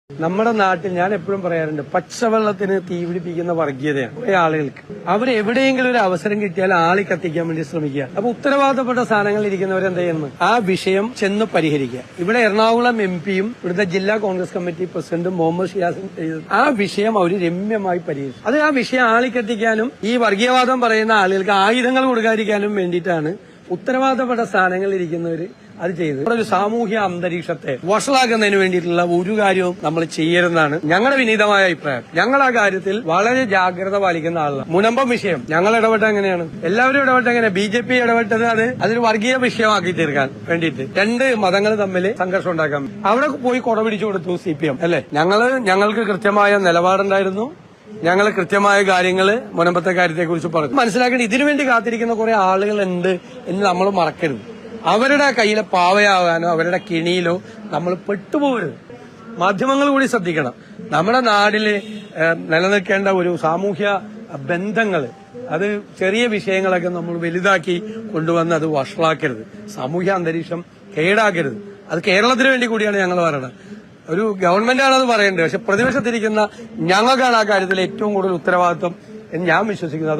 നമ്മുടെ നാട്ടിൽ ഞാൻ എപ്പോഴും പറയാറുണ്ട്, പച്ചവെള്ളത്തിന് തീപിടിപ്പിക്കുന്ന വർഗീയതയാണ് കുറെ ആളുകൾക്ക്. അവരെവിടെയെങ്കിലും ഒരു അവസരം കിട്ടിയാൽ ആളി കത്തിക്കാൻ വേണ്ടി ശ്രമിക്കുക. അപ്പൊ ഉത്തരവാദിത്തപ്പെട്ട സ്ഥാനങ്ങളിൽ ഇരിക്കുന്നവരെന്ത് ചെയ്യുന്നു? ആ വിഷയം ചെന്ന് പരിഹരിക്കുക. ഇവിടെ എറണാകുളം എംപിയും ഇവിടുത്തെ ജില്ലാ കോൺഗ്രസ് കമ്മിറ്റി പ്രസിഡന്റും മുഹമ്മദ് ഷിയാസും ചെയ്തത് ആ വിഷയം അവർ രമ്യമായി പരിഹരിച്ചു. അത് ആ വിഷയം ആളിക്കത്തിക്കാനും ഈ വർഗീയവാദം പറയുന്ന ആളുകൾക്ക് ആയുധങ്ങൾ കൊടുക്കാതിരിക്കാനും വേണ്ടിയിട്ടാണ് ഉത്തരവാദിത്തപ്പെട്ട സ്ഥാനങ്ങളിൽ ഇരിക്കുന്നവര് അത് ചെയ്ത് ഇവിടെ ഒരു സാമൂഹ്യ അന്തരീക്ഷത്തെ വഷളാക്കുന്നതിന് വേണ്ടിയിട്ടുള്ള ഒരു കാര്യവും നമ്മൾ ചെയ്യരുതെന്നാണ് ഞങ്ങളുടെ വിനീതമായ അഭിപ്രായം. ഞങ്ങൾ ആ കാര്യത്തിൽ വളരെ ജാഗ്രത പാലിക്കുന്ന ആളാണ്. മുനമ്പം വിഷയം ഞങ്ങൾ ഇടപെട്ട എങ്ങനെയാണ്? എല്ലാവരും ഇടപെട്ട എങ്ങനെ? BJP ഇടപെട്ടത് അതൊരു വർഗീയ വിഷയമാക്കി തീർക്കാൻ വേണ്ടിയിട്ട്, രണ്ട് മതങ്ങൾ തമ്മിൽ സംഘർഷം ഉണ്ടാക്കാൻ അവിടെ പോയി കൊട പിടിച്ചു കൊടുത്തു CPM അല്ലെ? ഞങ്ങൾക്ക് കൃത്യമായ നിലപാടുണ്ടായിരുന്നു. ഞങ്ങൾ കൃത്യമായ കാര്യങ്ങൾ മുനമ്പത്തെ കാര്യത്തെക്കുറിച്ച് പറഞ്ഞു. മനസ്സിലാക്കേണ്ട, ഇതിനുവേണ്ടി കാത്തിരിക്കുന്ന കുറെ ആളുകളുണ്ട് എന്ന് നമ്മൾ മറക്കരുത്. അവരുടെ കയ്യിലെ പാവയാകാനോ അവരുടെ കിണിയിലോ നമ്മൾ പെട്ടുപോകരുത്. മാധ്യമങ്ങൾ കൂടി ശ്രദ്ധിക്കണം. നമ്മുടെ നാട്ടില് നിലനിൽക്കേണ്ട ഒരു സാമൂഹ്യ ബന്ധങ്ങൾ, അത് ചെറിയ വിഷയങ്ങളൊക്കെ നമ്മൾ വലുതാക്കി കൊണ്ടുവന്ന് അത് വഷളാക്കരുത്. സാമൂഹ്യ അന്തരീക്ഷം കേടാക്കരുത്. അത് കേരളത്തിന് വേണ്ടി കൂടിയാണ് ഞങ്ങൾ പറയുന്നത്. ഒരു ഗവൺമെന്റാണ് അത് പറയേണ്ടത്. പക്ഷെ പ്രതിപക്ഷത്തിരിക്കുന്ന ഞങ്ങൾക്കാണ് ആ കാര്യത്തിൽ ഏറ്റവും കൂടുതൽ ഉത്തരവാദിത്വം എന്ന് ഞാൻ വിശ്വസിക്കുന്നത്.